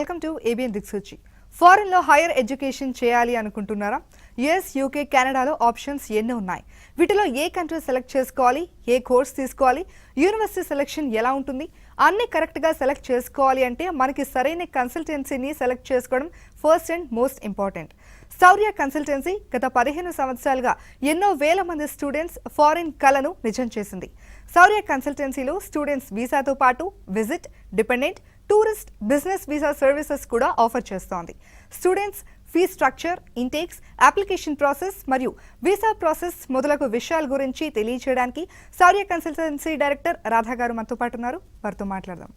Welcome to ABN Dikshuchi. Foreign లో higher education చేయాలి అనుకుంటున్నారా? యుఎస్, యూకే, కెనడాలో ఆప్షన్స్ ఎన్ని ఉన్నాయి? వీటిలో ఏ కంట్రీ సెలెక్ట్ చేసుకోవాలి, ఏ కోర్స్ తీసుకోవాలి, యూనివర్సిటీ సెలెక్షన్ ఎలా ఉంటుంది? అన్ని కరెక్ట్ గా సెలెక్ట్ చేసుకోవాలి అంటే మనకి సరైన కన్సల్టెన్సీని సెలెక్ట్ చేసుకోవడం first and most important. Shaurya consultancy గత 15 సంవత్సరాలుగా ఎన్నో వేల మంది స్టూడెంట్స్ ఫారిన్ కలను నిజం చేసింది. శౌర్య కన్సల్టెన్సీలో స్టూడెంట్స్ వీసాతో పాటు visit, dependent, tourist, business visa services కూడా ఆఫర్ చేస్తోంది. Students fee structure, intakes, application process మరియు వీసా ప్రాసెస్ మొదలగు విషయాల గురించి తెలియజేయడానికి శౌర్య కన్సల్టెన్సీ డైరెక్టర్ రాధా గారు మనతో పాటు ఉన్నారు. వారితో మాట్లాడదాం.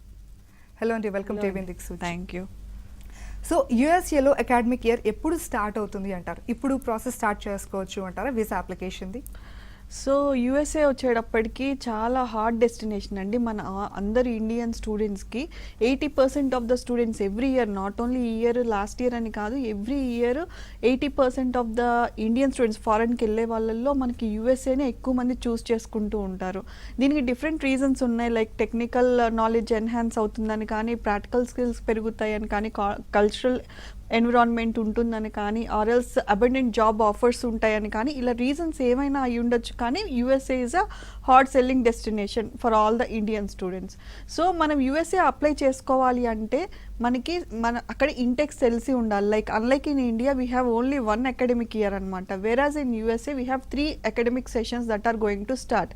హలో అండి, welcome to ABN Dikshuchi. Thank you. So యుఎస్ఏలో అకాడమిక్ ఇయర్ ఎప్పుడు స్టార్ట్ అవుతుంది అంటారు? ఇప్పుడు ప్రాసెస్ స్టార్ట్ చేసుకోవచ్చు అంటారా వీసా అప్లికేషన్ది? సో యూఎస్ఏ వచ్చేటప్పటికి చాలా హార్డ్ డెస్టినేషన్ అండి. మన అందరు ఇండియన్ స్టూడెంట్స్కి 80% of the students every year, not only ఈ ఇయర్, లాస్ట్ ఇయర్ అని కాదు, every year 80% of the Indian students ఫారెన్కి వెళ్ళే వాళ్ళల్లో మనకి యూఎస్ఏనే ఎక్కువ మంది చూస్ చేసుకుంటూ ఉంటారు. దీనికి డిఫరెంట్ రీజన్స్ ఉన్నాయి. లైక్ టెక్నికల్ నాలెడ్జ్ ఎన్హాన్స్ అవుతుందని కానీ, ప్రాక్టికల్ స్కిల్స్ పెరుగుతాయని కానీ, కల్చరల్ ఎన్విరాన్మెంట్ ఉంటుందని కానీ, ఆర్ఎల్స్ అబండెంట్ జాబ్ ఆఫర్స్ ఉంటాయని కానీ, ఇలా రీజన్స్ ఏమైనా అయి ఉండొచ్చు. కానీ యూఎస్ఏ is a hard selling destination for all the Indian students. So మనం యూఎస్ఏ అప్లై చేసుకోవాలి అంటే మనకి అక్కడ ఇంటెక్స్ తెలిసి ఉండాలి. Like unlike in India we have only 1 academic year అనమాట. Whereas in USA we have 3 academic sessions that are going to start.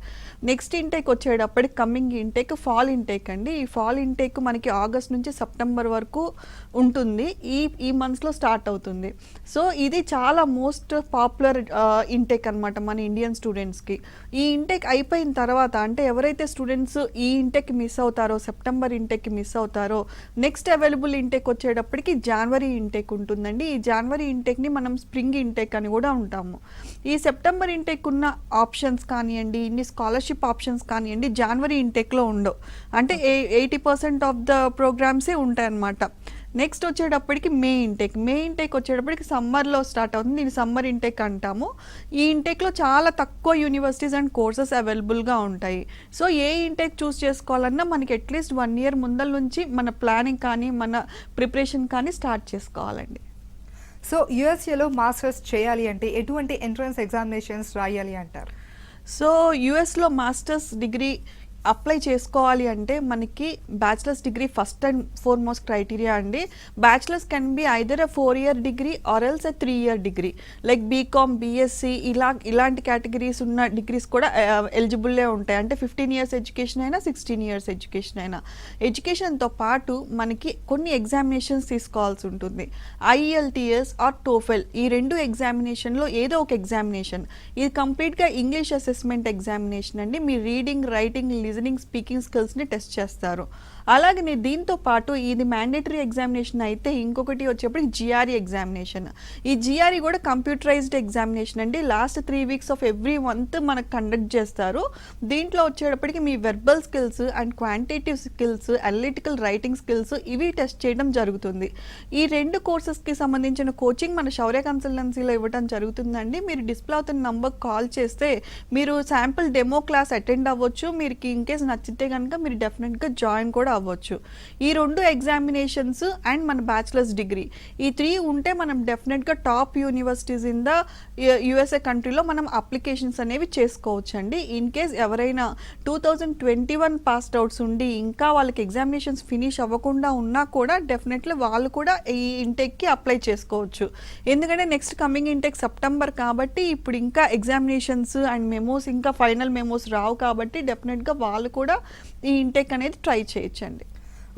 Next intake వచ్చేటప్పటికి coming intake fall intake అండి. ఈ ఫాల్ ఇంటేక్ మనకి ఆగస్ట్ నుంచి September వరకు ఉంటుంది. ఈ మంత్స్లో స్టార్ట్ అవుతుంది. సో ఇది చాలా మోస్ట్ పాపులర్ ఇంటేక్ అనమాట మన ఇండియన్ స్టూడెంట్స్కి. ఈ ఇంటేక్ అయిపోయిన తర్వాత, అంటే ఎవరైతే స్టూడెంట్స్ ఈ ఇంటేక్ మిస్ అవుతారో, సెప్టెంబర్ ఇంటేక్ మిస్ అవుతారో, నెక్స్ట్ అవైలబుల్ ఇంటేక్ వచ్చేటప్పటికి జనవరి ఇంటేక్ ఉంటుందండి. ఈ జనవరి ఇంటేక్ని మనం స్ప్రింగ్ ఇంటేక్ అని కూడా ఉంటాము. ఈ సెప్టెంబర్ ఇంటేక్ ఉన్న ఆప్షన్స్ కానివ్వండి, ఇన్ని స్కాలర్షిప్ ఆప్షన్స్ కానివ్వండి, జనవరి ఇంటేక్లో ఉండవు. అంటే 80% ఆఫ్ ద ప్రోగ్రామ్సే ఉంటాయన్నమాట. నెక్స్ట్ వచ్చేటప్పటికి మే ఇంటేక్ వచ్చేటప్పటికి సమ్మర్లో స్టార్ట్ అవుతుంది. దీన్ని సమ్మర్ ఇంటేక్ అంటాము. ఈ ఇంటేక్లో చాలా తక్కువ యూనివర్సిటీస్ అండ్ కోర్సెస్ అవైలబుల్గా ఉంటాయి. సో ఏ ఇంటేక్ చూస్ చేసుకోవాలన్నా మనకి అట్లీస్ట్ 1 ఇయర్ ముందల నుంచి మన ప్లానింగ్ కానీ, మన ప్రిపరేషన్ కానీ స్టార్ట్ చేసుకోవాలండి. సో యుఎస్ఏలో మాస్టర్స్ చేయాలి అంటే ఎటువంటి ఎంట్రన్స్ ఎగ్జామినేషన్స్ రాయాలి అంటారు? సో యుఎస్లో మాస్టర్స్ డిగ్రీ అప్లై చేసుకోవాలి అంటే మనకి bachelors degree first and foremost criteria అండి. Bachelors can be either a 4-year degree or else a 3-year degree. Like BCom, BSc ఇలాంటి కేటగిరీస్ ఉన్న డిగ్రీస్ కూడా ఎలిజిబుల్లే ఉంటాయి. అంటే 15 years ఎడ్యుకేషన్ అయినా, 16 years ఎడ్యుకేషన్ అయినా. ఎడ్యుకేషన్తో పాటు మనకి కొన్ని ఎగ్జామినేషన్స్ తీసుకోవాల్సి ఉంటుంది. ఐఎల్టీఎస్ ఆర్ టోఫెల్, ఈ 2 ఎగ్జామినేషన్లో ఏదో ఒక ఎగ్జామినేషన్. ఇది కంప్లీట్గా ఇంగ్లీష్ అసెస్మెంట్ ఎగ్జామినేషన్ అండి. మీ రీడింగ్, రైటింగ్, లిజనింగ్, స్పీకింగ్ స్కిల్స్ని టెస్ట్ చేస్తారు. అలాగే దీంతో పాటు ఇది మ్యాండేటరీ ఎగ్జామినేషన్ అయితే ఇంకొకటి వచ్చేప్పటికి జిఆర్ఈ ఎగ్జామినేషన్. ఈ జిఆర్ఈ కూడా కంప్యూటరైజ్డ్ ఎగ్జామినేషన్ అండి. Last 3 weeks of every month మనకు కండక్ట్ చేస్తారు. దీంట్లో వచ్చేటప్పటికి మీ verbal skills and quantitative skills, analytical writing skills ఇవి టెస్ట్ చేయడం జరుగుతుంది. ఈ 2 కోర్సెస్కి సంబంధించిన కోచింగ్ మన శౌర్య కన్సల్టెన్సీలో ఇవ్వడం జరుగుతుందండి. మీరు డిస్ప్లే అవుతున్న నంబర్ కాల్ చేస్తే మీరు శాంపుల్ డెమో క్లాస్ అటెండ్ అవ్వచ్చు. మీరు ఇన్ కేస్ నచ్చితే కనుక మీరు డెఫినెట్గా జాయిన్ కూడా అవ్వచ్చు. ఈ 2 ఎగ్జామినేషన్స్ అండ్ మన బ్యాచిలర్స్ డిగ్రీ, ఈ 3 ఉంటే మనం డెఫినెట్గా top universities in the USA కంట్రీలో మనం అప్లికేషన్స్ అనేవి చేసుకోవచ్చు అండి. ఇన్ కేస్ ఎవరైనా 2021 పాస్డ్ అవుట్స్ ఉండి ఇంకా వాళ్ళకి ఎగ్జామినేషన్స్ ఫినిష్ అవ్వకుండా ఉన్నా కూడా డెఫినెట్లీ వాళ్ళు కూడా ఈ ఇంటెక్కి అప్లై చేసుకోవచ్చు. ఎందుకంటే నెక్స్ట్ కమింగ్ ఇంటెక్ సెప్టెంబర్ కాబట్టి ఇప్పుడు ఇంకా ఎగ్జామినేషన్స్ అండ్ మెమోస్, ఇంకా ఫైనల్ మెమోస్ రావు కాబట్టి డెఫినెట్గా వాళ్ళు కూడా ఈ ఇంటెక్ అనేది ట్రై చేయొచ్చండి.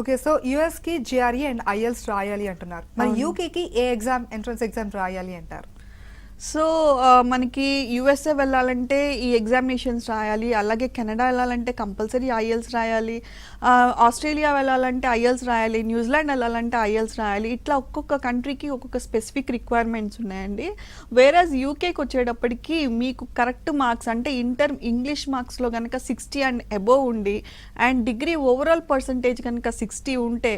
ఓకే, సో యుఎస్కి జిఆర్ఈ అండ్ ఐఎల్స్ రాయాలి అంటున్నారు. మరి యూకేకి ఏ ఎంట్రన్స్ ఎగ్జామ్ రాయాలి అంటారు? సో మనకి యుఎస్ఏ వెళ్ళాలంటే ఈ ఎగ్జామినేషన్స్ రాయాలి. అలాగే కెనడా వెళ్ళాలంటే కంపల్సరీ ఐఎల్స్ రాయాలి. ఆస్ట్రేలియా వెళ్ళాలంటే ఐఎల్స్ రాయాలి. న్యూజిలాండ్ వెళ్ళాలంటే ఐఎల్స్ రాయాలి. ఇట్లా ఒక్కొక్క కంట్రీకి ఒక్కొక్క స్పెసిఫిక్ రిక్వైర్మెంట్స్ ఉన్నాయండి. వేరాజ్ యూకేకి వచ్చేటప్పటికి మీకు కరెక్ట్ మార్క్స్ అంటే ఇంగ్లీష్ మార్క్స్లో కనుక 60 and above ఉండి అండ్ డిగ్రీ ఓవరాల్ పర్సంటేజ్ కనుక 60 ఉంటే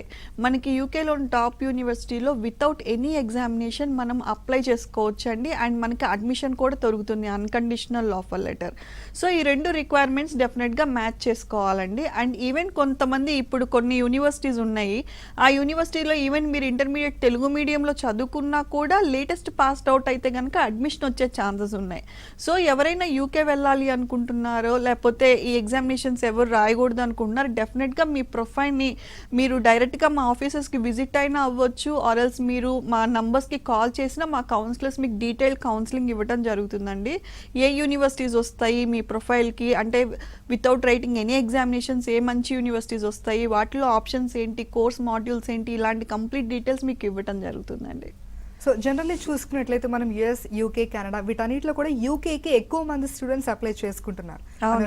మనకి యూకేలోని టాప్ యూనివర్సిటీలో వితౌట్ ఎనీ ఎగ్జామినేషన్ మనం అప్లై చేసుకోవచ్చు అండి. అండ్ మనకి అడ్మిషన్ కూడా దొరుకుతుంది అన్కండిషనల్ ఆఫర్ లెటర్. సో ఈ 2 రిక్వైర్మెంట్స్ డెఫినెట్గా మ్యాచ్ చేసుకోవాలండి. అండ్ ఈవెన్ కొంతమంది ఇప్పుడు కొన్ని యూనివర్సిటీస్ ఉన్నాయి, ఆ యూనివర్సిటీలో ఈవెన్ మీరు ఇంటర్మీడియట్ తెలుగు మీడియంలో చదువుకున్నా కూడా లేటెస్ట్ పాస్డ్ అవుట్ అయితే కనుక అడ్మిషన్ వచ్చే ఛాన్సెస్ ఉన్నాయి. సో ఎవరైనా యూకే వెళ్ళాలి అనుకుంటున్నారో లేకపోతే ఈ ఎగ్జామినేషన్స్ ఎవరు రాయకూడదు అనుకుంటున్నారు, డెఫినెట్గా మీ ప్రొఫైల్ని మీరు డైరెక్ట్గా మా ఆఫీసెస్కి విజిట్ అయినా అవ్వచ్చు, ఆర్ఎల్స్ మీరు మా నంబర్స్కి కాల్ చేసినా మా కౌన్సిలర్స్ మీకు డీటెయిల్ కౌన్సిలింగ్ ఇవ్వడం జరుగుతుందండి. ఏ యూనివర్సిటీస్ వస్తాయి మీ ప్రొఫైల్కి, అంటే వితౌట్ రైటింగ్ ఎనీ ఎగ్జామినేషన్స్ ఏ మంచి యూనివర్సిటీస్ వస్తాయి, వాటిలో ఆప్షన్స్ ఏంటి, కోర్స్ మాడ్యూల్స్ ఏంటి, ఇలాంటి కంప్లీట్ డీటెయిల్స్ మీకు ఇవ్వడం జరుగుతుందండి. సో జనరల్లీ చూసుకున్నట్లయితే మనం యుఎస్, యూకే, కెనడా వీటన్నిటిలో కూడా యూకేకి ఎక్కువ మంది స్టూడెంట్స్ అప్లై చేసుకుంటున్నారు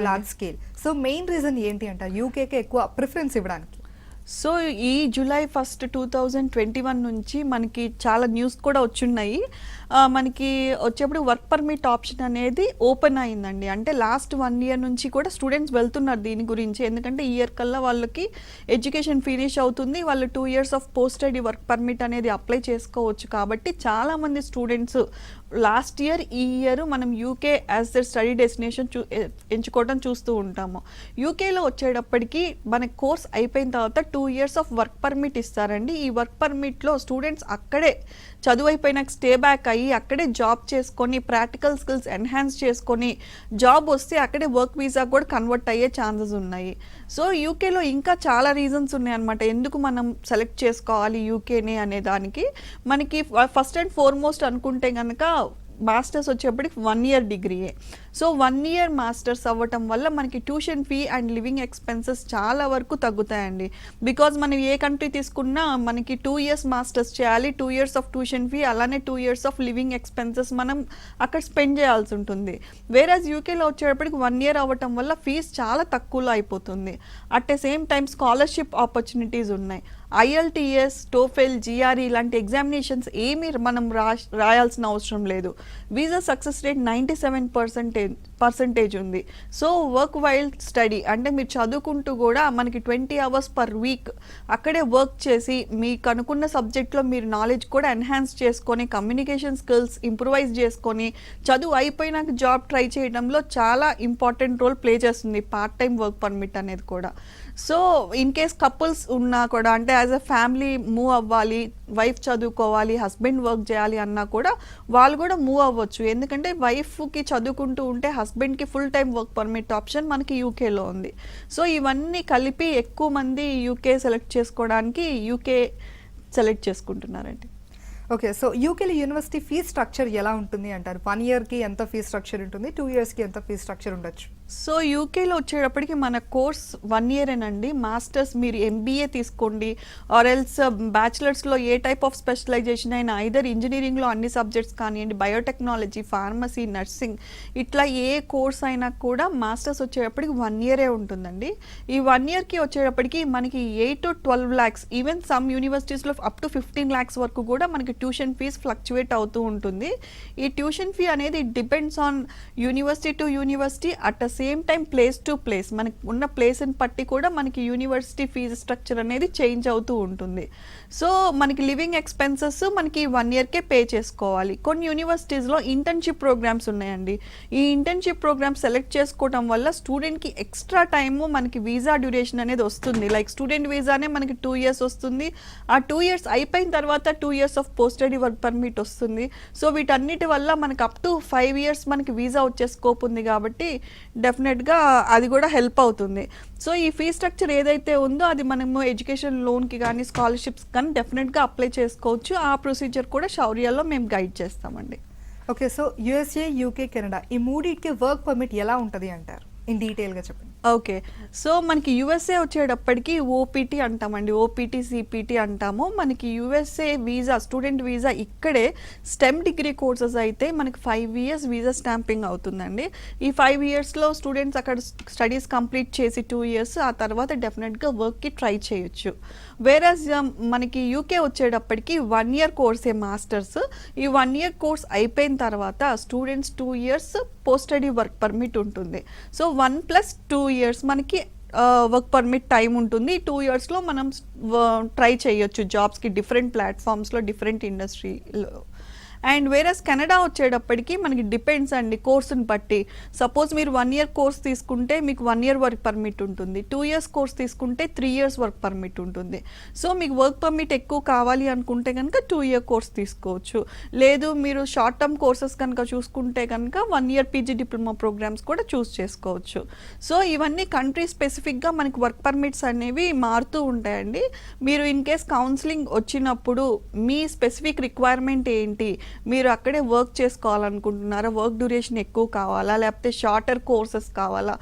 large scale. So main reason ఏంటి అంటారు యూకేకి ఎక్కువ ప్రిఫరెన్స్ ఇవ్వడానికి? సో ఈ జూలై 1, 2021 నుంచి మనకి చాలా న్యూస్ కూడా వచ్చున్నాయి. మనకి వచ్చేప్పుడు వర్క్ పర్మిట్ ఆప్షన్ అనేది ఓపెన్ అయిందండి. అంటే లాస్ట్ 1 year నుంచి కూడా స్టూడెంట్స్ వెళ్తున్నారు దీని గురించి, ఎందుకంటే ఈ ఇయర్ కల్లా వాళ్ళకి ఎడ్యుకేషన్ ఫినిష్ అవుతుంది, వాళ్ళు 2 years of post study work permit అనేది అప్లై చేసుకోవచ్చు. కాబట్టి చాలామంది స్టూడెంట్స్ లాస్ట్ ఇయర్, ఈ ఇయర్ మనం UK as the study destination ఎంచుకోవడం చూస్తూ ఉంటాము. యూకేలో వచ్చేటప్పటికి మన కోర్స్ అయిపోయిన తర్వాత 2 years ఆఫ్ వర్క్ పర్మిట్ ఇస్తారండి. ఈ వర్క్ పర్మిట్లో స్టూడెంట్స్ అక్కడే చదువు అయిపోయినాక స్టే బ్యాక్ అయ్యి అక్కడే జాబ్ చేసుకొని ప్రాక్టికల్ స్కిల్స్ ఎన్హాన్స్ చేసుకొని జాబ్ వస్తే అక్కడే వర్క్ వీసా కూడా కన్వర్ట్ అయ్యే ఛాన్సెస్ ఉన్నాయి. సో యూకేలో ఇంకా చాలా రీజన్స్ ఉన్నాయన్నమాట ఎందుకు మనం సెలెక్ట్ చేసుకోవాలి యూకేనే అనే దానికి. మనకి ఫస్ట్ అండ్ ఫార్మోస్ట్ అనుకుంటే కనుక మాస్టర్స్ వచ్చేప్పటికి 1 year డిగ్రీయే. సో 1 year మాస్టర్స్ అవ్వటం వల్ల మనకి tuition fee and living expenses చాలా వరకు తగ్గుతాయండి. బికాజ్ మనం ఏ కంట్రీ తీసుకున్నా మనకి 2 years మాస్టర్స్ చేయాలి, 2 years ఆఫ్ ట్యూషన్ ఫీ, అలానే 2 years ఆఫ్ లివింగ్ ఎక్స్పెన్సెస్ మనం అక్కడ స్పెండ్ చేయాల్సి ఉంటుంది. వేరేజ్ యూకేలో వచ్చేటప్పటికి 1 year అవ్వటం వల్ల ఫీజు చాలా తక్కువలో అయిపోతుంది. At the same time scholarship opportunities ఉన్నాయి. IELTS, TOEFL, GRE ఇలాంటి ఎగ్జామినేషన్స్ ఏమీ మనం రాయాల్సిన అవసరం లేదు. వీసా సక్సెస్ రేట్ 97% ఉంది. సో వర్క్ వైల్ స్టడీ అంటే మీరు చదువుకుంటూ కూడా మనకి 20 hours పర్ వీక్ అక్కడే వర్క్ చేసి మీకు అనుకున్న సబ్జెక్ట్లో మీరు నాలెడ్జ్ కూడా ఎన్హాన్స్ చేసుకొని కమ్యూనికేషన్ స్కిల్స్ ఇంప్రూవైజ్ చేసుకొని చదువు అయిపోయినాక జాబ్ ట్రై చేయడంలో చాలా ఇంపార్టెంట్ రోల్ ప్లే చేస్తుంది పార్ట్ టైం వర్క్ పర్మిట్ అనేది కూడా. సో ఇన్ కేస్ కపుల్స్ ఉన్నా కూడా, అంటే యాజ్ అ ఫ్యామిలీ మూవ్ అవ్వాలి, వైఫ్ చదువుకోవాలి, హస్బెండ్ వర్క్ చేయాలి అన్నా కూడా వాళ్ళు కూడా మూవ్ అవ్వచ్చు. ఎందుకంటే వైఫ్కి చదువుకుంటూ ఉంటే హస్బెండ్కి full time work permit option మనకి యూకేలో ఉంది. సో ఇవన్నీ కలిపి ఎక్కువ మంది యూకే సెలెక్ట్ చేసుకోవడానికి యూకే సెలెక్ట్ చేసుకుంటున్నారండి. ఓకే, సో యూకేలో యూనివర్సిటీ ఫీ స్ట్రక్చర్ ఎలా ఉంటుంది అంటారు? 1 yearకి ఎంత ఫీ స్ట్రక్చర్ ఉంటుంది, 2 yearsకి ఎంత ఫీ స్ట్రక్చర్ ఉండొచ్చు? సో యూకేలో వచ్చేటప్పటికి మన కోర్స్ 1 year అండి. మాస్టర్స్ మీరు MBA తీసుకోండి ఆర్ ఎల్స్ బ్యాచిలర్స్లో ఏ టైప్ ఆఫ్ స్పెషలైజేషన్ అయినా, ఐదర్ ఇంజనీరింగ్లో అన్ని సబ్జెక్ట్స్ కానివ్వండి, బయోటెక్నాలజీ, ఫార్మసీ, నర్సింగ్, ఇట్లా ఏ కోర్స్ అయినా కూడా మాస్టర్స్ వచ్చేటప్పటికి 1 year ఉంటుందండి. ఈ 1 yearకి వచ్చేటప్పటికి మనకి 8 to 12 lakhs, ఈవెన్ సమ్ యూనివర్సిటీస్లో అప్ టు 15 lakhs వరకు కూడా మనకి ట్యూషన్ ఫీజ్ ఫ్లక్చువేట్ అవుతూ ఉంటుంది. ఈ ట్యూషన్ ఫీ అనేది depends on university to university, at the same time place to place, మనకి ఉన్న ప్లేస్ని బట్టి కూడా మనకి యూనివర్సిటీ ఫీజు స్ట్రక్చర్ అనేది చేంజ్ అవుతూ ఉంటుంది. సో మనకి లివింగ్ ఎక్స్పెన్సెస్ మనకి 1 yearకే పే చేసుకోవాలి. కొన్ని యూనివర్సిటీస్లో ఇంటర్న్షిప్ ప్రోగ్రామ్స్ ఉన్నాయండి. ఈ ఇంటర్న్షిప్ ప్రోగ్రామ్స్ సెలెక్ట్ చేసుకోవడం వల్ల స్టూడెంట్కి ఎక్స్ట్రా టైము మనకి వీసా డ్యూరేషన్ అనేది వస్తుంది. లైక్ స్టూడెంట్ వీసానే మనకి 2 years వస్తుంది. ఆ 2 years అయిపోయిన తర్వాత 2 years of post study work permit వస్తుంది. సో వీటన్నిటి వల్ల మనకి అప్ టు 5 years మనకి వీసా వచ్చే స్కోప్ ఉంది కాబట్టి డెఫినెట్గా అది కూడా హెల్ప్ అవుతుంది. సో ఈ ఫీ స్ట్రక్చర్ ఏదైతే ఉందో అది మనము ఎడ్యుకేషన్ లోన్కి కానీ స్కాలర్షిప్స్ కానీ డెఫినెట్గా అప్లై చేసుకోవచ్చు. ఆ ప్రొసీజర్ కూడా శౌర్యాలో మేము గైడ్ చేస్తామండి. Okay, so USA, UK, Canada ఈ మూడింటికి వర్క్ పర్మిట్ ఎలా ఉంటుంది అంటారు? ఇన్ డీటెయిల్గా చెప్పండి. ఓకే, సో మనకి USA వచ్చేటప్పటికి OPT అంటామండి, OPT CPT అంటాము. మనకి USA వీసా, స్టూడెంట్ వీసా ఇక్కడే స్టెమ్ డిగ్రీ కోర్సెస్ అయితే మనకి 5 years వీసా స్టాంపింగ్ అవుతుందండి. ఈ 5 yearsలో స్టూడెంట్స్ అక్కడ స్టడీస్ కంప్లీట్ చేసి 2 years ఆ తర్వాత డెఫినెట్గా వర్క్కి ట్రై చేయొచ్చు. వేరేజ్ మనకి UK వచ్చేటప్పటికి 1 year కోర్సే మాస్టర్స్. ఈ 1 year కోర్స్ అయిపోయిన తర్వాత students 2 years post study work permit ఉంటుంది. సో 1 + 2 years మనకి వర్క్ పర్మిట్ టైం ఉంటుంది. 2 yearsలో మనం ట్రై చేయొచ్చు జాబ్స్కి డిఫరెంట్ ప్లాట్ఫామ్స్లో, డిఫరెంట్ ఇండస్ట్రీలో. అండ్ వేరస్ కెనడా వచ్చేటప్పటికి మనకి డిపెండ్స్ అండి కోర్సుని బట్టి. సపోజ్ మీరు 1 year కోర్స్ తీసుకుంటే మీకు 1 year వర్క్ పర్మిట్ ఉంటుంది, 2 years కోర్స్ తీసుకుంటే 3 years వర్క్ పర్మిట్ ఉంటుంది. సో మీకు వర్క్ పర్మిట్ ఎక్కువ కావాలి అనుకుంటే కనుక 2 year కోర్స్ తీసుకోవచ్చు. లేదు మీరు షార్ట్ టర్మ్ కోర్సెస్ కనుక చూసుకుంటే కనుక 1 year పీజీ డిప్లొమా ప్రోగ్రామ్స్ కూడా చూస్ చేసుకోవచ్చు. సో ఇవన్నీ కంట్రీ స్పెసిఫిక్గా మనకి వర్క్ పర్మిట్స్ అనేవి మారుతూ ఉంటాయండి. మీరు ఇన్ కేస్ కౌన్సిలింగ్ వచ్చినప్పుడు మీ స్పెసిఫిక్ రిక్వైర్మెంట్ ఏంటి, మీరు అక్కడే వర్క్ చేసుకోవాలనుకుంటున్నారా, వర్క్ డ్యూరేషన్ ఎక్కువ కావాలా, లేకపోతే షార్టర్ కోర్సెస్ కావాలా,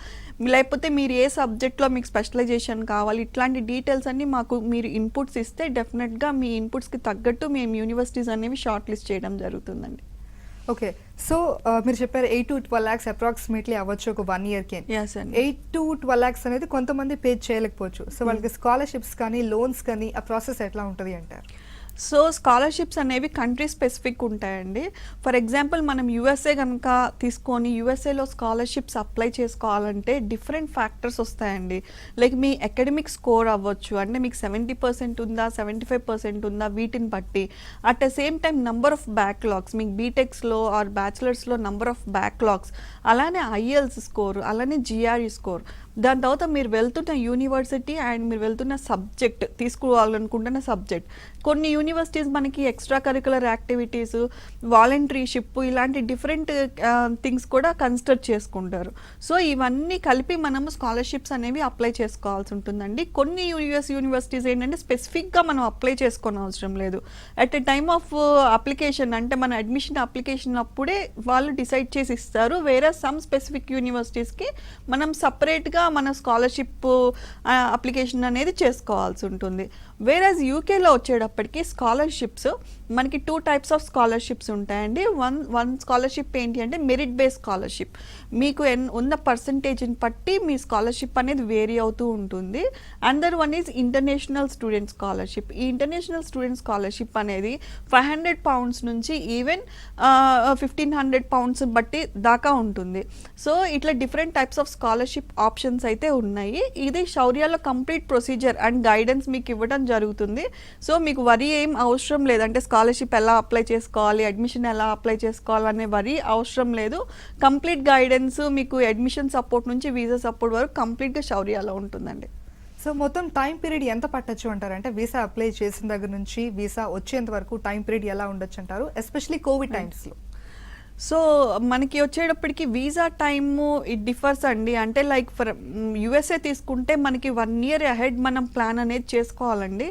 లేకపోతే మీరు ఏ సబ్జెక్ట్లో మీకు స్పెషలైజేషన్ కావాలి, ఇట్లాంటి డీటెయిల్స్ అన్నీ మాకు మీరు ఇన్పుట్స్ ఇస్తే డెఫినెట్గా మీ ఇన్పుట్స్కి తగ్గట్టు మేము యూనివర్సిటీస్ అనేవి షార్ట్ లిస్ట్ చేయడం జరుగుతుందండి. ఓకే, సో మీరు చెప్పారు 8 to 12 lakhs అప్రాక్సిమేట్లీ అవ్వచ్చు ఒక 1 yearకి. ఎస్ అండి. 8 to 12 lakhs అనేది కొంతమంది పే చేయలేకపోవచ్చు. సో వాళ్ళకి స్కాలర్షిప్స్ కానీ లోన్స్ కానీ ఆ ప్రాసెస్ ఎట్లా ఉంటుంది అంటారు? సో స్కాలర్షిప్స్ అనేవి కంట్రీ స్పెసిఫిక్ ఉంటాయండి. ఫర్ ఎగ్జాంపుల్ మనం యూఎస్ఏ కనుక తీసుకొని యూఎస్ఏలో స్కాలర్షిప్స్ అప్లై చేసుకోవాలంటే డిఫరెంట్ ఫ్యాక్టర్స్ వస్తాయండి. లైక్ మీ అకాడమిక్ స్కోర్ అవ్వచ్చు, అంటే మీకు 70% ఉందా 75% ఉందా వీటిని బట్టి. At the same time number of backlogs, మీకు బీటెక్స్లో ఆర్ బ్యాచిలర్స్లో నంబర్ ఆఫ్ బ్యాక్లాగ్స్, అలానే ఐఎల్స్ స్కోర్, అలానే జిఆర్ఈ స్కోర్, దాని తర్వాత మీరు వెళ్తున్న యూనివర్సిటీ అండ్ మీరు వెళ్తున్న సబ్జెక్ట్, తీసుకోవాలనుకుంటున్న సబ్జెక్ట్. కొన్ని యూనివర్సిటీస్ మనకి ఎక్స్ట్రా కరికులర్ యాక్టివిటీస్, వాలంటరీషిప్, ఇలాంటి డిఫరెంట్ థింగ్స్ కూడా కన్సిడర్ చేసుకుంటారు. సో ఇవన్నీ కలిపి మనము స్కాలర్షిప్స్ అనేవి అప్లై చేసుకోవాల్సి ఉంటుందండి. కొన్ని యూఎస్ యూనివర్సిటీస్ ఏంటంటే స్పెసిఫిక్గా మనం అప్లై చేసుకోని అవసరం లేదు. At a time of application, అంటే మన అడ్మిషన్ అప్లికేషన్ అప్పుడే వాళ్ళు డిసైడ్ చేసి ఇస్తారు. వేరే సమ్ స్పెసిఫిక్ యూనివర్సిటీస్కి మనం సపరేట్గా మన స్కాలర్షిప్ అప్లికేషన్ అనేది చేసుకోవాల్సి ఉంటుంది. వేరేజ్ యూకేలో వచ్చేటప్పటికి స్కాలర్షిప్స్ మనకి 2 types ఆఫ్ స్కాలర్షిప్స్ ఉంటాయండి. వన్ స్కాలర్షిప్ ఏంటి అంటే మెరిట్ బేస్డ్ స్కాలర్షిప్. మీకు ఉన్న పర్సంటేజ్ని బట్టి మీ స్కాలర్షిప్ అనేది వేరీ అవుతూ ఉంటుంది. Under one is international student scholarship. ఈ ఇంటర్నేషనల్ స్టూడెంట్ స్కాలర్షిప్ అనేది £500 నుంచి ఈవెన్ £1,500 బట్టి దాకా ఉంటుంది. సో ఇట్లా different types of scholarship options అయితే ఉన్నాయి. ఇది శౌర్యాలో కంప్లీట్ ప్రొసీజర్ అండ్ గైడెన్స్ మీకు ఇవ్వడం జరుగుతుంది. సో మీకు వరి ఏం అవసరం లేదు, అంటే స్కాలర్షిప్ ఎలా అప్లై చేసుకోవాలి, అడ్మిషన్ ఎలా అప్లై చేసుకోవాలనే వరి అవసరం లేదు. కంప్లీట్ గైడెన్స్ మీకు అడ్మిషన్ సపోర్ట్ నుంచి వీసా సపోర్ట్ వరకు కంప్లీట్గా శౌర్యాలో ఉంటుందండి. సో మొత్తం టైం పీరియడ్ ఎంత పట్టొచ్చు అంటారు? అంటే వీసా అప్లై చేసిన దగ్గర నుంచి వీసా వచ్చేంత వరకు టైం పీరియడ్ ఎలా ఉండొచ్చు అంటారు, ఎస్పెషలీ కోవిడ్ టైమ్స్లో? సో మనకి వచ్చేటప్పటికి వీసా టైము ఇట్ డిఫర్స్ అండి. అంటే లైక్ ఫర్ యూఎస్ఏ తీసుకుంటే మనకి 1 year అహెడ్ మనం ప్లాన్ అనేది చేసుకోవాలండి.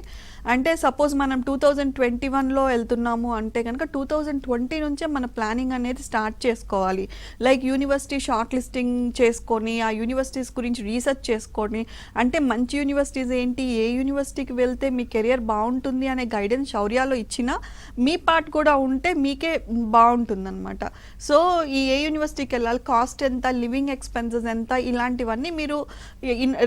అంటే సపోజ్ మనం 2021లో వెళ్తున్నాము అంటే కనుక 2020 నుంచే మన ప్లానింగ్ అనేది స్టార్ట్ చేసుకోవాలి. లైక్ యూనివర్సిటీ షార్ట్ లిస్టింగ్ చేసుకొని ఆ యూనివర్సిటీస్ గురించి రీసెర్చ్ చేసుకొని, అంటే మంచి యూనివర్సిటీస్ ఏంటి, ఏ యూనివర్సిటీకి వెళ్తే మీ కెరియర్ బాగుంటుంది అనే గైడెన్స్ శౌర్యాలో ఇచ్చినా మీ పార్ట్ కూడా ఉంటే మీకే బాగుంటుందన్నమాట. సో ఈ ఏ యూనివర్సిటీకి వెళ్ళాలి, కాస్ట్ ఎంత, లివింగ్ ఎక్స్పెన్సెస్ ఎంత, ఇలాంటివన్నీ మీరు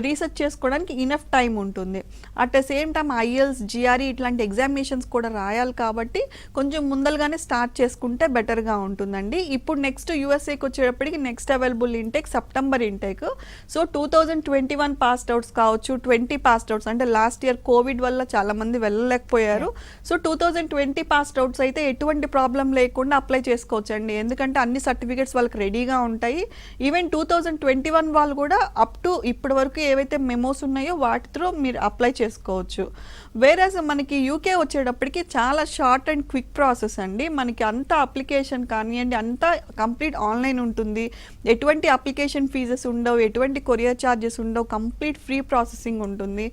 రీసెర్చ్ చేసుకోవడానికి ఇనఫ్ టైం ఉంటుంది. At the same time IELTS, GRE ఇట్లాంటి ఎగ్జామినేషన్స్ కూడా రాయాలి కాబట్టి కొంచెం ముందలుగానే స్టార్ట్ చేసుకుంటే బెటర్గా ఉంటుందండి. ఇప్పుడు నెక్స్ట్ యూఎస్ఏకి వచ్చేటప్పటికి next available intake September intake. So 2021 passed outs కావచ్చు, 20 పాస్డ్ అవుట్స్, అంటే లాస్ట్ ఇయర్ కోవిడ్ వల్ల చాలా మంది వెళ్ళలేకపోయారు. సో 2020 పాస్డ్ అవుట్స్ అయితే ఎటువంటి ప్రాబ్లం లేకుండా అప్లై చేసుకోవచ్చండి, ఎందుకంటే అన్ని సర్టిఫికేట్స్ వాళ్ళకి రెడీగా ఉంటాయి. ఈవెన్ 2021 వాళ్ళు కూడా అప్ టు ఇప్పటి వరకు ఏవైతే మెమోస్ ఉన్నాయో వాటి త్రూ మీరు అప్లై చేసుకోవచ్చు. వేరే మనకి యూకే వచ్చేటప్పటికి చాలా షార్ట్ అండ్ క్విక్ ప్రాసెస్ అండి. మనకి అంతా అప్లికేషన్ కానివ్వండి అంతా కంప్లీట్ ఆన్లైన్ ఉంటుంది. ఎటువంటి అప్లికేషన్ ఫీజెస్ ఉండవు, ఎటువంటి కొరియర్ ఛార్జెస్ ఉండవు, కంప్లీట్ ఫ్రీ ప్రాసెసింగ్ ఉంటుంది.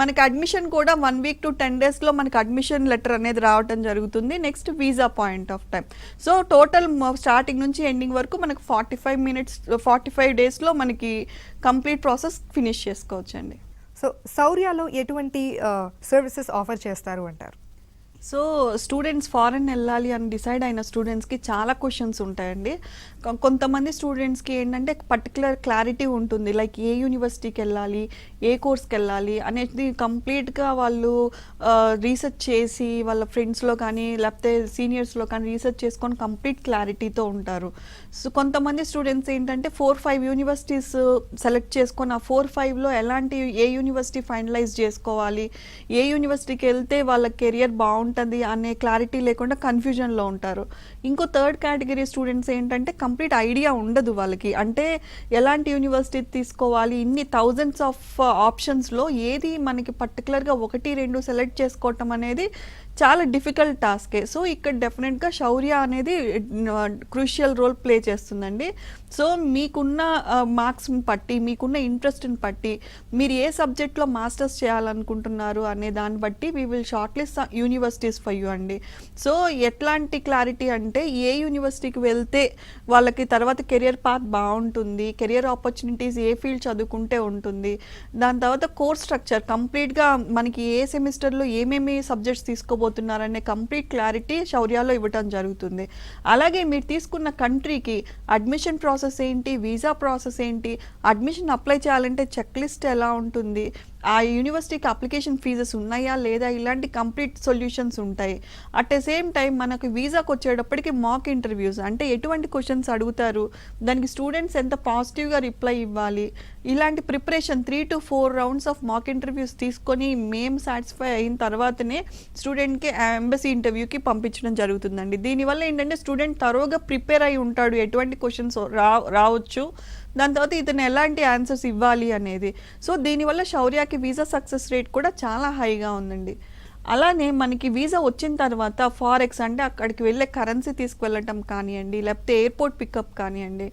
మనకి అడ్మిషన్ కూడా 1 week to 10 daysలో మనకి అడ్మిషన్ లెటర్ అనేది రావడం జరుగుతుంది. Next visa point of time. So total starting నుంచి ఎండింగ్ వరకు మనకి 45 daysలో మనకి కంప్లీట్ ప్రాసెస్ ఫినిష్ చేసుకోవచ్చండి. సో శౌర్యాలో ఎటువంటి సర్వీసెస్ ఆఫర్ చేస్తారు అంటారు? సో స్టూడెంట్స్ ఫారెన్ వెళ్ళాలి అని డిసైడ్ అయిన స్టూడెంట్స్కి చాలా క్వశ్చన్స్ ఉంటాయండి. కొంతమంది స్టూడెంట్స్కి ఏంటంటే పర్టికులర్ క్లారిటీ ఉంటుంది, లైక్ ఏ యూనివర్సిటీకి వెళ్ళాలి, ఏ కోర్స్కి వెళ్ళాలి అనేది కంప్లీట్గా వాళ్ళు రీసెర్చ్ చేసి వాళ్ళ ఫ్రెండ్స్లో కానీ లేకపోతే సీనియర్స్లో కానీ రీసెర్చ్ చేసుకొని కంప్లీట్ క్లారిటీతో ఉంటారు. సో కొంతమంది స్టూడెంట్స్ ఏంటంటే 4-5 యూనివర్సిటీస్ సెలెక్ట్ చేసుకొని ఆ 4-5లో ఎలాంటి ఏ యూనివర్సిటీ ఫైనలైజ్ చేసుకోవాలి, ఏ యూనివర్సిటీకి వెళ్తే వాళ్ళ కెరియర్ బాగుంటుంది ఉంటుంది అనే క్లారిటీ లేకుండా కన్ఫ్యూజన్లో ఉంటారు. ఇంకో థర్డ్ కేటగిరీ స్టూడెంట్స్ ఏంటంటే కంప్లీట్ ఐడియా ఉండదు వాళ్ళకి. అంటే ఎలాంటి యూనివర్సిటీ తీసుకోవాలి, ఇన్ని థౌజండ్స్ ఆఫ్ ఆప్షన్స్లో ఏది మనకి పర్టికులర్గా 1-2 సెలెక్ట్ చేసుకోవటం అనేది చాలా డిఫికల్ట్ టాస్కే. సో ఇక్కడ డెఫినెట్గా శౌర్య అనేది క్రూషియల్ రోల్ ప్లే చేస్తుందండి. సో మీకున్న మార్క్స్ని బట్టి, మీకున్న ఇంట్రెస్ట్ని బట్టి, మీరు ఏ సబ్జెక్ట్లో మాస్టర్స్ చేయాలనుకుంటున్నారు అనే దాన్ని బట్టి we will short list universities for you అండి. సో ఎట్లాంటి క్లారిటీ అంటే ఏ యూనివర్సిటీకి వెళ్తే వాళ్ళకి తర్వాత కెరియర్ పాత్ బాగుంటుంది, కెరియర్ ఆపర్చునిటీస్ ఏ ఫీల్డ్ చదువుకుంటే ఉంటుంది, దాని తర్వాత కోర్స్ స్ట్రక్చర్ కంప్లీట్గా మనకి ఏ సెమిస్టర్లో ఏమేమి సబ్జెక్ట్స్ తీసుకోబోతున్నారనే కంప్లీట్ క్లారిటీ శౌర్యాలో ఇవ్వటం జరుగుతుంది. అలాగే మీరు తీసుకున్న కంట్రీకి అడ్మిషన్ ప్రాసెస్ ఏంటి, వీసా ప్రాసెస్ ఏంటి, అడ్మిషన్ అప్లై చేయాలంటే చెక్ లిస్ట్ ఎలా ఉంటుంది, ఆ యూనివర్సిటీకి అప్లికేషన్ ఫీజెస్ ఉన్నాయా లేదా, ఇలాంటి కంప్లీట్ సొల్యూషన్స్ ఉంటాయి. అట్ ద సేమ్ టైం మనకు వీసాకి వచ్చేటప్పటికి మాక్ ఇంటర్వ్యూస్, అంటే ఎటువంటి క్వశ్చన్స్ అడుగుతారు, దానికి స్టూడెంట్స్ ఎంత పాజిటివ్గా రిప్లై ఇవ్వాలి, ఇలాంటి preparation 3 to 4 rounds of mock interviews తీసుకొని మేము సాటిస్ఫై అయిన తర్వాతనే స్టూడెంట్కి ఎంబసీ ఇంటర్వ్యూకి పంపించడం జరుగుతుందండి. దీనివల్ల ఏంటంటే స్టూడెంట్ తరోగా ప్రిపేర్ అయి ఉంటాడు, ఎటువంటి క్వశ్చన్స్ రావచ్చు, దాని తర్వాత ఇతను ఎలాంటి ఆన్సర్స్ ఇవ్వాలి అనేది. సో దీనివల్ల శౌర్యకి వీసా సక్సెస్ రేట్ కూడా చాలా హైగా ఉందండి. అలానే మనకి వీసా వచ్చిన తర్వాత ఫారెక్స్ అంటే అక్కడికి వెళ్ళే కరెన్సీ తీసుకువెళ్ళటం కానివ్వండి, లేకపోతే ఎయిర్పోర్ట్ పికప్ కానివ్వండి,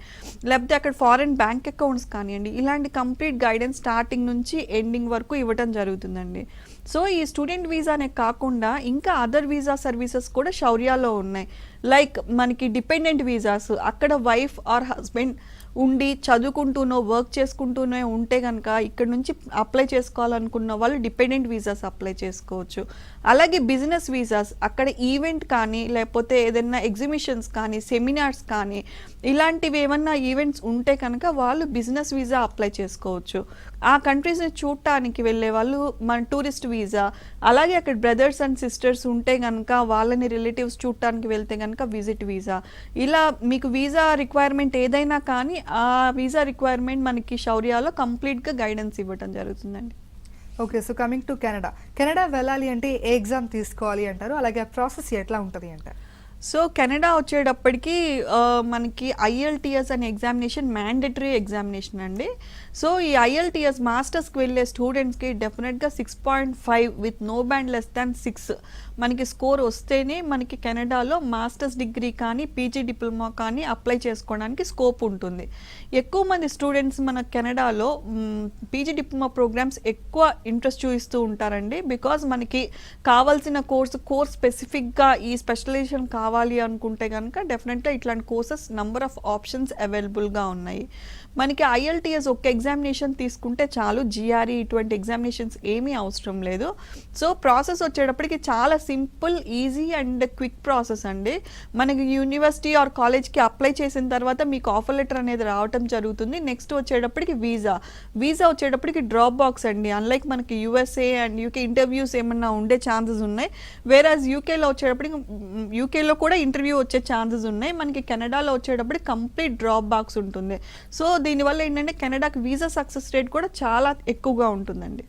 లేకపోతే అక్కడ ఫారెన్ బ్యాంక్ అకౌంట్స్ కానివ్వండి, ఇలాంటి కంప్లీట్ గైడెన్స్ స్టార్టింగ్ నుంచి ఎండింగ్ వరకు ఇవ్వటం జరుగుతుందండి. సో ఈ స్టూడెంట్ వీసానే కాకుండా ఇంకా అదర్ వీసా సర్వీసెస్ కూడా శౌర్యాలో ఉన్నాయి. లైక్ మనకి డిపెండెంట్ వీసాస్, అక్కడ వైఫ్ ఆర్ హస్బెండ్ ఉండి చదువుకుంటూనో వర్క్ చేసుకుంటూనే ఉంటే కనుక ఇక్కడ నుంచి అప్లై చేసుకోవాలనుకున్న వాళ్ళు డిపెండెంట్ వీసాస్ అప్లై చేసుకోవచ్చు. అలాగే బిజినెస్ వీసాస్, అక్కడ ఈవెంట్ కానీ లేకపోతే ఏదైనా ఎగ్జిబిషన్స్ కానీ సెమినార్స్ కానీ ఇలాంటివి ఏమన్నా ఈవెంట్స్ ఉంటే కనుక వాళ్ళు బిజినెస్ వీసా అప్లై చేసుకోవచ్చు. ఆ కంట్రీస్ని చూడటానికి వెళ్ళే వాళ్ళు మన టూరిస్ట్ వీసా, అలాగే అక్కడ బ్రదర్స్ అండ్ సిస్టర్స్ ఉంటే కనుక వాళ్ళని రిలేటివ్స్ చూడటానికి వెళ్తే కనుక విజిట్ వీసా. ఇలా మీకు వీసా రిక్వైర్మెంట్ ఏదైనా కానీ ఆ వీసా రిక్వైర్మెంట్ మనకి శౌర్యాలో కంప్లీట్గా గైడెన్స్ ఇవ్వటం జరుగుతుందండి. Okay, so coming to Canada వెళ్ళాలి అంటే ఏ ఎగ్జామ్ తీసుకోవాలి అంటారు, అలాగే ఆ ప్రాసెస్ ఎట్లా ఉంటుంది అంటారు? సో కెనడా వచ్చేటప్పటికి మనకి IELTS అనే ఎగ్జామినేషన్ మ్యాండేటరీ ఎగ్జామినేషన్ అండి. సో ఈ IELTS మాస్టర్స్కి వెళ్ళే స్టూడెంట్స్కి డెఫినెట్గా 6.5 with no band less than 6 మనకి స్కోర్ వస్తేనే మనకి కెనడాలో మాస్టర్స్ డిగ్రీ కానీ పీజీ డిప్లొమా కానీ అప్లై చేసుకోవడానికి స్కోప్ ఉంటుంది. ఎక్కువ మంది స్టూడెంట్స్ మన కెనడాలో పీజీ డిప్లొమా ప్రోగ్రామ్స్ ఎక్కువ ఇంట్రెస్ట్ చూపిస్తూ ఉంటారండి. బికాజ్ మనకి కావాల్సిన కోర్స్ స్పెసిఫిక్గా ఈ స్పెషలైజేషన్ కావాలి అనుకుంటే కనుక డెఫినెట్గా ఇట్లాంటి కోర్సెస్ నంబర్ ఆఫ్ ఆప్షన్స్ అవైలబుల్గా ఉన్నాయి. మనకి IELTS ఒక్క ఎగ్జామినేషన్ తీసుకుంటే చాలు, GRE ఇటువంటి ఎగ్జామినేషన్స్ ఏమీ అవసరం లేదు. సో ప్రాసెస్ వచ్చేటప్పటికి చాలా simple, easy and quick process అండి. మనకి యూనివర్సిటీ ఆర్ కాలేజ్కి అప్లై చేసిన తర్వాత మీకు ఆఫర్ లెటర్ అనేది రావటం జరుగుతుంది. నెక్స్ట్ వచ్చేటప్పటికి వీసా వచ్చేటప్పటికి డ్రాప్ బాక్స్ అండి. అన్లైక్ మనకి USA అండ్ UK ఇంటర్వ్యూస్ ఏమన్నా ఉండే ఛాన్సెస్ ఉన్నాయి. వేరాజ్ యూకేలో వచ్చేటప్పటికి యూకేలో కూడా ఇంటర్వ్యూ వచ్చే ఛాన్సెస్ ఉన్నాయి. మనకి కెనడాలో వచ్చేటప్పటికి కంప్లీట్ డ్రాప్ బాక్స్ ఉంటుంది. సో దీనివల్ల ఏంటంటే కెనడాకి వీసా సక్సెస్ రేట్ కూడా చాలా ఎక్కువగా ఉంటుందండి.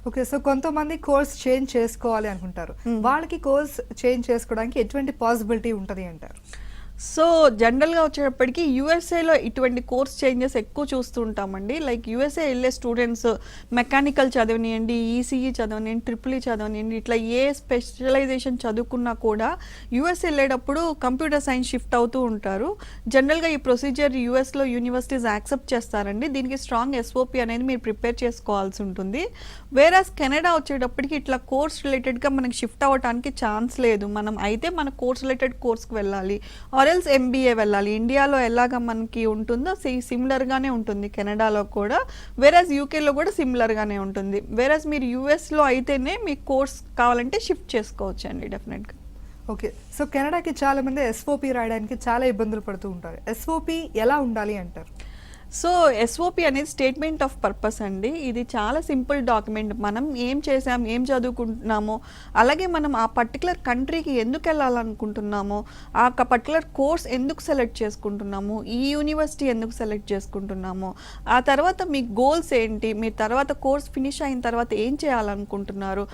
ఓకే, సో కొంతమంది కోర్స్ చేంజ్ చేసుకోవాలి అనుకుంటారు, వాళ్ళకి కోర్స్ చేంజ్ చేసుకోవడానికి ఎటువంటి పాసిబిలిటీ ఉంటుంది అంటారు? సో జనరల్గా వచ్చేటప్పటికి యూఎస్ఏలో ఇటువంటి కోర్స్ చేంజెస్ ఎక్కువ చూస్తూ ఉంటామండి. లైక్ యూఎస్ఏ వెళ్ళే స్టూడెంట్స్ మెకానికల్ చదవనియండి, ఈసీఈ చదవనియండి, ట్రిపుల్ చదవనియండి, ఇట్లా ఏ స్పెషలైజేషన్ చదువుకున్నా కూడా యూఎస్ వెళ్ళేటప్పుడు కంప్యూటర్ సైన్స్ షిఫ్ట్ అవుతూ ఉంటారు. జనరల్గా ఈ ప్రొసీజర్ యూఎస్లో యూనివర్సిటీస్ యాక్సెప్ట్ చేస్తారండి. దీనికి స్ట్రాంగ్ SOP అనేది మీరు ప్రిపేర్ చేసుకోవాల్సి ఉంటుంది. వేరాస్ కెనడా వచ్చేటప్పటికి ఇట్లా కోర్స్ రిలేటెడ్గా మనకి షిఫ్ట్ అవ్వడానికి ఛాన్స్ లేదు. మనం అయితే మన కోర్స్ రిలేటెడ్ కోర్స్కి వెళ్ళాలి, ఆర్ఎల్స్ MBA వెళ్ళాలి. ఇండియాలో ఎలాగ మనకి ఉంటుందో సిమిలర్గానే ఉంటుంది కెనడాలో కూడా. వేరాజ్ యూకేలో కూడా సిమిలర్గానే ఉంటుంది. వేరాజ్ మీరు యూఎస్లో అయితేనే మీకు కోర్స్ కావాలంటే షిఫ్ట్ చేసుకోవచ్చు అండి డెఫినెట్గా. ఓకే, సో కెనడాకి చాలా మంది SOP రాయడానికి చాలా ఇబ్బందులు పడుతూ ఉంటారు. SOP ఎలా ఉండాలి అంటారు? సో ఎస్ఓపి అనేది స్టేట్మెంట్ ఆఫ్ పర్పస్ అండి. ఇది చాలా సింపుల్ డాక్యుమెంట్. మనం ఏం చేసాం, ఏం చదువుకుంటున్నామో, అలాగే మనం ఆ పర్టికులర్ కంట్రీకి ఎందుకు వెళ్ళాలనుకుంటున్నామో, ఆ పర్టికులర్ కోర్స్ ఎందుకు సెలెక్ట్ చేసుకుంటున్నాము, ఈ యూనివర్సిటీ ఎందుకు సెలెక్ట్ చేసుకుంటున్నాము, ఆ తర్వాత మీ గోల్స్ ఏంటి, మీ తర్వాత కోర్స్ ఫినిష్ అయిన తర్వాత ఏం చేయాలనుకుంటున్నారు,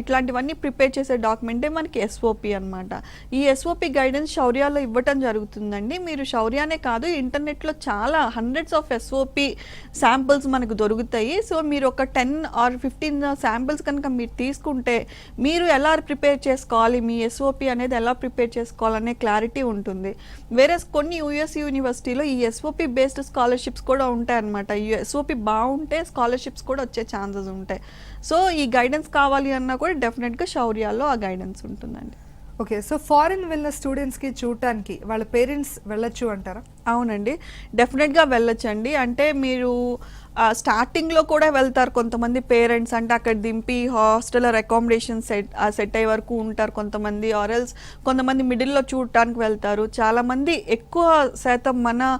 ఇట్లాంటివన్నీ ప్రిపేర్ చేసే డాక్యుమెంటే మనకి ఎస్ఓపి అన్నమాట. ఈ ఎస్ఓపి గైడెన్స్ శౌర్యాలో ఇవ్వటం జరుగుతుందండి. మీరు శౌర్యానే కాదు, ఇంటర్నెట్లో చాలా హండ్రెడ్స్ ఆఫ్ ఎస్ఓపి శాంపిల్స్ మనకు దొరుకుతాయి. సో మీరు ఒక 10 or 15 శాంపిల్స్ కనుక మీరు తీసుకుంటే మీరు ఎలా ప్రిపేర్ చేసుకోవాలి, మీ ఎస్ఓపి అనేది ఎలా ప్రిపేర్ చేసుకోవాలనే క్లారిటీ ఉంటుంది. వేరే కొన్ని యూఎస్ యూనివర్సిటీలో ఈ ఎస్ఓపి బేస్డ్ స్కాలర్షిప్స్ కూడా ఉంటాయన్నమాట. ఈ ఎస్ఓపి బాగుంటే స్కాలర్షిప్స్ కూడా వచ్చే ఛాన్సెస్ ఉంటాయి. సో ఈ గైడెన్స్ కావాలి అన్నా కూడా డెఫినెట్గా శౌర్యాల్లో ఆ గైడెన్స్ ఉంటుందండి. ఓకే, సో ఫారిన్ వెళ్ళిన స్టూడెంట్స్కి చూడటానికి వాళ్ళ పేరెంట్స్ వెళ్ళొచ్చు అంటారా? అవునండి, డెఫినెట్గా వెళ్ళొచ్చండి. అంటే మీరు స్టార్టింగ్లో కూడా వెళ్తారు కొంతమంది పేరెంట్స్, అంటే అక్కడ దింపి హాస్టల్ అకామిడేషన్ సెట్ అయ్యే వరకు ఉంటారు కొంతమంది, ఆర్ఎల్స్ కొంతమంది మిడిల్లో చూడటానికి వెళ్తారు. చాలామంది ఎక్కువ శాతం మన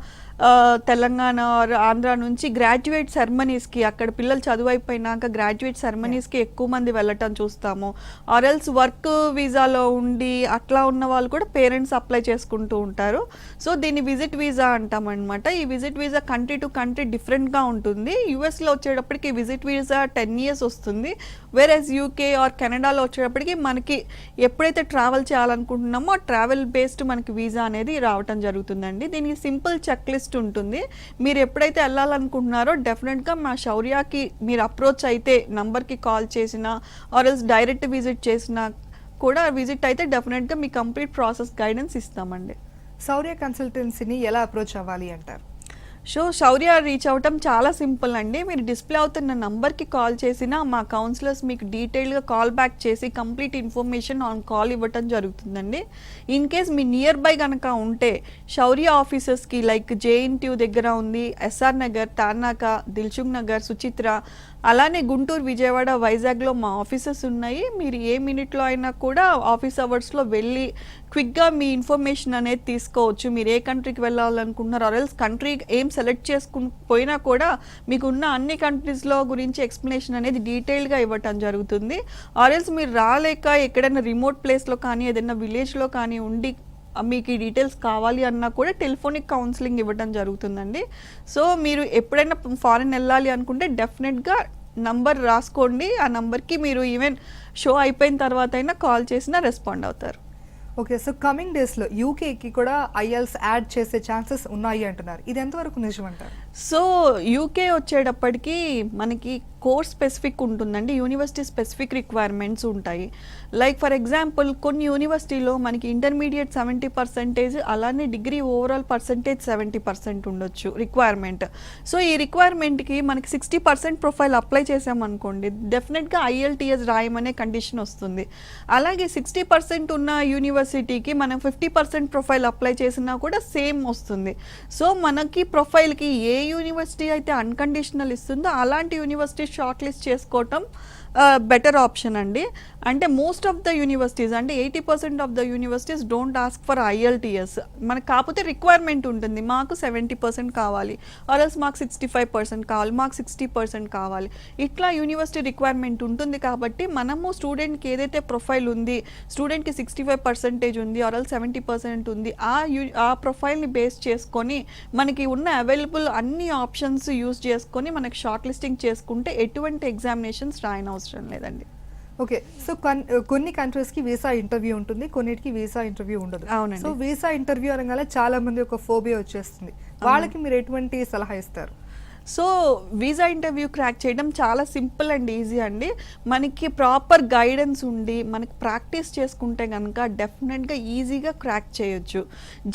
తెలంగాణ ఆర్ ఆంధ్ర నుంచి గ్రాడ్యుయేట్ సెరమనీస్కి, అక్కడ పిల్లలు చదువు అయిపోయినాక గ్రాడ్యుయేట్ సెరమనీస్కి ఎక్కువ మంది వెళ్ళటం చూస్తాము. ఆర్ఎల్స్ వర్క్ వీసాలో ఉండి అట్లా ఉన్న వాళ్ళు కూడా పేరెంట్స్ అప్లై చేసుకుంటూ ఉంటారు. సో దీన్ని విజిట్ వీసా అంటామన్నమాట. ఈ visit visa country to country డిఫరెంట్గా ఉంటుంది. యూఎస్లో వచ్చేటప్పటికి విజిట్ వీసా 10 years వస్తుంది. వేరేస్ యూకే ఆర్ కెనడాలో వచ్చేటప్పటికి మనకి ఎప్పుడైతే ట్రావెల్ చేయాలనుకుంటున్నామో ఆ ట్రావెల్ బేస్డ్ మనకి వీసా అనేది రావటం జరుగుతుందండి. దీనికి సింపుల్ చెక్ లిస్ట్ ఉంటుంది. మీరు ఎప్పుడైతే వెళ్ళాలనుకుంటున్నారో డెఫినెట్గా మా శౌర్యాకి మీరు అప్రోచ్ అయితే, నంబర్కి కాల్ చేసినా ఆర్ఎల్స్ డైరెక్ట్ విజిట్ చేసినా కూడా, విజిట్ అయితే డెఫినెట్గా మీ కంప్లీట్ ప్రాసెస్ గైడెన్స్ ఇస్తామండి. శౌర్య కన్సల్టెన్సీని ఎలా అప్రోచ్ అవ్వాలి అంటారు? సో శౌర్య రీచ్ అవ్వటం చాలా సింపుల్ అండి. మీరు డిస్ప్లే అవుతున్న నంబర్కి కాల్ చేసినా మా కౌన్సిలర్స్ మీకు డీటెయిల్గా కాల్ బ్యాక్ చేసి కంప్లీట్ ఇన్ఫర్మేషన్ ఆన్ కాల్ ఇవ్వటం జరుగుతుందండి. In case me near by కనుక ఉంటే శౌర్య ఆఫీసెస్కి లైక్ జేఎన్టీయూ దగ్గర ఉంది, ఎస్ఆర్ నగర్, తార్నాక, దిల్సుఖ్ నగర్, సుచిత్ర, అలానే గుంటూరు, విజయవాడ, వైజాగ్లో మా ఆఫీసెస్ ఉన్నాయి. మీరు ఏ మినిట్లో అయినా కూడా ఆఫీస్ అవర్స్లో వెళ్ళి క్విక్గా మీ ఇన్ఫర్మేషన్ అనేది తీసుకోవచ్చు. మీరు ఏ కంట్రీకి వెళ్ళాలనుకుంటున్నారు, ఆర్ఎల్స్ కంట్రీ ఏం సెలెక్ట్ చేసుకుని పోయినా కూడా మీకు ఉన్న అన్ని కంట్రీస్లో గురించి ఎక్స్ప్లెనేషన్ అనేది డీటెయిల్గా ఇవ్వటం జరుగుతుంది. ఆర్ఎల్స్ మీరు రాలేక ఎక్కడైనా రిమోట్ ప్లేస్లో కానీ ఏదైనా విలేజ్లో కానీ ఉండి మీకు ఈ డీటెయిల్స్ కావాలి అన్నా కూడా టెలిఫోనిక్ కౌన్సిలింగ్ ఇవ్వడం జరుగుతుందండి. సో మీరు ఎప్పుడైనా ఫారెన్ వెళ్ళాలి అనుకుంటే డెఫినెట్గా నంబర్ రాసుకోండి. ఆ నంబర్కి మీరు ఈవెన్ షో అయిపోయిన తర్వాత అయినా కాల్ చేసినా రెస్పాండ్ అవుతారు. ఓకే, సో కమింగ్ డేస్లో యూకేకి కూడా ఐఎల్స్ యాడ్ చేసే ఛాన్సెస్ ఉన్నాయి అంటున్నారు. ఇది ఎంతవరకు నిజం అంటారు? సో యూకే వచ్చేటప్పటికి మనకి కోర్స్ స్పెసిఫిక్ ఉంటుందండి, యూనివర్సిటీ స్పెసిఫిక్ రిక్వైర్మెంట్స్ ఉంటాయి. లైక్ ఫర్ ఎగ్జాంపుల్ కొన్ని యూనివర్సిటీలో మనకి ఇంటర్మీడియట్ 70%, అలానే డిగ్రీ ఓవరాల్ పర్సంటేజ్ 70% ఉండొచ్చు రిక్వైర్మెంట్. సో ఈ రిక్వైర్మెంట్కి మనకి 60% ప్రొఫైల్ అప్లై చేసామనుకోండి డెఫినెట్గా ఐఎల్టీఎస్ రాయమనే కండిషన్ వస్తుంది. అలాగే 60% ఉన్న యూనివర్సిటీకి మనం 50% ప్రొఫైల్ అప్లై చేసినా కూడా సేమ్ వస్తుంది. సో మనకి ప్రొఫైల్కి ఏ యూనివర్సిటీ అయితే అన్కండిషనల్ ఇస్తుందో అలాంటి యూనివర్సిటీ షార్ట్ లిస్ట్ చేసుకోవటం బెటర్ ఆప్షన్ అండి. అంటే మోస్ట్ ఆఫ్ ద యూనివర్సిటీస్, అంటే 80% of the universities don't ask for IELTS. మనకు కాకపోతే రిక్వైర్మెంట్ ఉంటుంది, మాకు 70% కావాలి, ఆర్ఎల్స్ మాకు 65% కావాలి, మాకు 60% కావాలి, ఇట్లా యూనివర్సిటీ రిక్వైర్మెంట్ ఉంటుంది. కాబట్టి మనము స్టూడెంట్కి ఏదైతే ప్రొఫైల్ ఉంది, స్టూడెంట్కి 65% ఉంది ఆర్ఎల్స్ 70% ఉంది, ఆ ప్రొఫైల్ని బేస్ చేసుకొని మనకి ఉన్న అవైలబుల్ అన్ని ఆప్షన్స్ యూస్ చేసుకొని మనకి షార్ట్ లిస్టింగ్ చేసుకుంటే ఎటువంటి ఎగ్జామినేషన్స్ రాయనవసరం లేదండి. ఓకే, సో కొన్ని కంట్రీస్కి వీసా ఇంటర్వ్యూ ఉంటుంది, కొన్నిటికి వీసా ఇంటర్వ్యూ ఉండదు. అవునండి. సో వీసా ఇంటర్వ్యూ అనగానే చాలా మంది ఒక ఫోబియా వచ్చేస్తుంది. వాళ్ళకి మీరు ఎటువంటి సలహా ఇస్తారు? సో వీసా ఇంటర్వ్యూ క్రాక్ చేయడం చాలా సింపుల్ అండ్ ఈజీ అండి. మనకి ప్రాపర్ గైడెన్స్ ఉండి మనకి ప్రాక్టీస్ చేసుకుంటే కనుక డెఫినెట్గా ఈజీగా క్రాక్ చేయొచ్చు.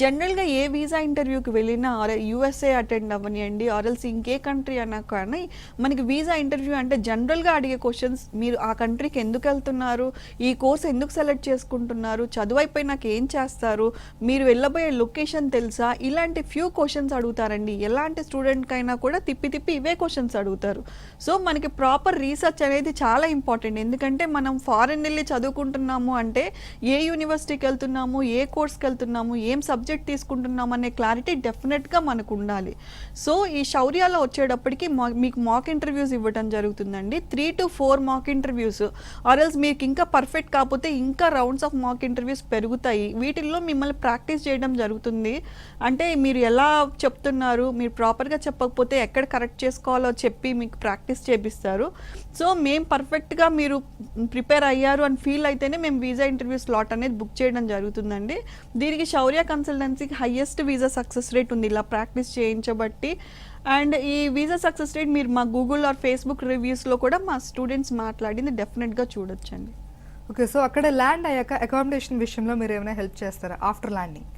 జనరల్గా ఏ వీసా ఇంటర్వ్యూకి వెళ్ళినా యూఎస్ఏ అటెండ్ అవ్వనియండి ఆర్ఎల్స్ ఇంకే కంట్రీ అన్నా కానీ మనకి వీసా ఇంటర్వ్యూ అంటే జనరల్గా అడిగే క్వశ్చన్స్, మీరు ఆ కంట్రీకి ఎందుకు వెళ్తున్నారు, ఈ కోర్స్ ఎందుకు సెలెక్ట్ చేసుకుంటున్నారు, చదువు అయిపోయినాక ఏం చేస్తారు, మీరు వెళ్ళబోయే లొకేషన్ తెలుసా, ఇలాంటి ఫ్యూ క్వశ్చన్స్ అడుగుతారండి. ఎలాంటి స్టూడెంట్కైనా కూడా తిప్పి తిప్పి తిప్పి ఇవే క్వశ్చన్స్ అడుగుతారు. సో మనకి ప్రాపర్ రీసెర్చ్ అనేది చాలా ఇంపార్టెంట్. ఎందుకంటే మనం ఫారెన్ వెళ్ళి చదువుకుంటున్నాము అంటే ఏ యూనివర్సిటీకి వెళ్తున్నాము, ఏ కోర్స్కి వెళ్తున్నాము, ఏం సబ్జెక్ట్ తీసుకుంటున్నాము అనే క్లారిటీ డెఫినెట్గా మనకు ఉండాలి. సో ఈ శౌర్యాలో వచ్చేటప్పటికి మీకు మాక్ ఇంటర్వ్యూస్ ఇవ్వడం జరుగుతుందండి. 3 to 4 మాక్ ఇంటర్వ్యూస్, ఆర్ఎల్స్ మీకు ఇంకా పర్ఫెక్ట్ కాకపోతే ఇంకా రౌండ్స్ ఆఫ్ మాక్ ఇంటర్వ్యూస్ పెరుగుతాయి. వీటిల్లో మిమ్మల్ని ప్రాక్టీస్ చేయడం జరుగుతుంది. అంటే మీరు ఎలా చెప్తున్నారు, మీరు ప్రాపర్గా చెప్పకపోతే ఎక్కడ కరెక్ట్ చేసుకోవాలో చెప్పి మీకు ప్రాక్టీస్ చేపిస్తారు. సో మేము పర్ఫెక్ట్గా మీరు ప్రిపేర్ అయ్యారు అని ఫీల్ అయితేనే మేము వీసా ఇంటర్వ్యూ స్లాట్ అనేది బుక్ చేయడం జరుగుతుందండి. దీనికి శౌర్య కన్సల్టెన్సీకి హైయెస్ట్ వీసా సక్సెస్ రేట్ ఉంది ఇలా ప్రాక్టీస్ చేయించబట్టి. అండ్ ఈ వీసా సక్సెస్ రేట్ మీరు మా గూగుల్ ఆర్ ఫేస్బుక్ రివ్యూస్లో కూడా మా స్టూడెంట్స్ మాట్లాడింది డెఫినెట్గా చూడొచ్చండి. ఓకే, సో అక్కడ ల్యాండ్ అయ్యాక అకామిడేషన్ విషయంలో మీరు ఏమైనా హెల్ప్ చేస్తారా ఆఫ్టర్ ల్యాండింగ్?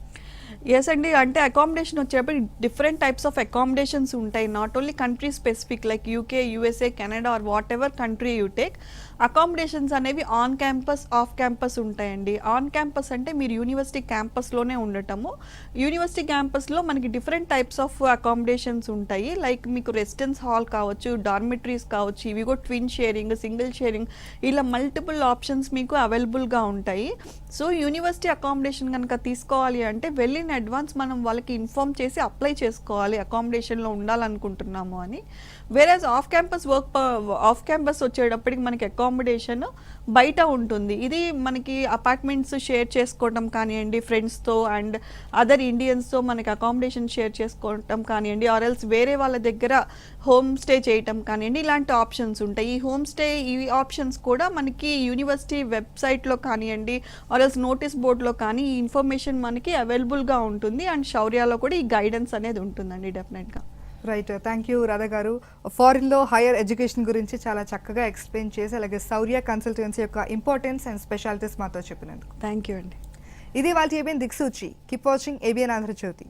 ఎస్ అండి, అంటే అకామిడేషన్ వచ్చేటప్పుడు డిఫరెంట్ టైప్స్ ఆఫ్ అకామిడేషన్స్ ఉంటాయి. Not only country specific like UK, USA, Canada are what ever country you take. Accommodations అనేవి ఆన్ క్యాంపస్, ఆఫ్ క్యాంపస్ ఉంటాయండి. ఆన్ క్యాంపస్ అంటే మీరు యూనివర్సిటీ క్యాంపస్లోనే ఉండటము. యూనివర్సిటీ క్యాంపస్లో మనకి డిఫరెంట్ టైప్స్ ఆఫ్ అకామిడేషన్స్ ఉంటాయి. Like మీకు రెసిడెన్స్ హాల్ కావచ్చు, డార్మిటరీస్ కావచ్చు, ఇవి కూడా ట్విన్ షేరింగ్, సింగిల్ షేరింగ్, ఇలా మల్టిపుల్ ఆప్షన్స్ మీకు అవైలబుల్గా ఉంటాయి. సో యూనివర్సిటీ అకామిడేషన్ కనుక తీసుకోవాలి అంటే వెళ్ళిన అడ్వాన్స్ మనం వాళ్ళకి ఇన్ఫార్మ్ చేసి అప్లై చేసుకోవాలి అకామిడేషన్లో ఉండాలనుకుంటున్నాము అని. వేరేజ్ ఆఫ్ క్యాంపస్ వచ్చేటప్పటికి మనకి అకామిడేషన్ బయట ఉంటుంది. ఇది మనకి అపార్ట్మెంట్స్ షేర్ చేసుకోవటం కానివ్వండి ఫ్రెండ్స్తో అండ్ అదర్ ఇండియన్స్తో మనకి అకామిడేషన్ షేర్ చేసుకోవటం కానివ్వండి, ఆర్ ఎల్స్ వేరే వాళ్ళ దగ్గర హోమ్ స్టే చేయటం కానివ్వండి, ఇలాంటి ఆప్షన్స్ ఉంటాయి. ఈ హోమ్ స్టే ఈ ఆప్షన్స్ కూడా మనకి యూనివర్సిటీ వెబ్సైట్లో కానివ్వండి ఆర్ ఎల్స్ నోటీస్ బోర్డులో కానీ ఈ ఇన్ఫర్మేషన్ మనకి అవైలబుల్గా ఉంటుంది. అండ్ శౌర్యాలో కూడా ఈ గైడెన్స్ అనేది ఉంటుందండి డెఫినెట్గా. రైట్, థ్యాంక్ యూ రాధా గారు. ఫారిన్లో హైయర్ ఎడ్యుకేషన్ గురించి చాలా చక్కగా ఎక్స్ప్లెయిన్ చేసి అలాగే శౌర్య కన్సల్టెన్సీ యొక్క ఇంపార్టెన్స్ అండ్ స్పెషాలిటీస్ మాతో చెప్పినందుకు థ్యాంక్ యూ అండి. ఇది వాళ్ళ ABN Dikshuchi. Keep watching ABN Andhra Jyothi.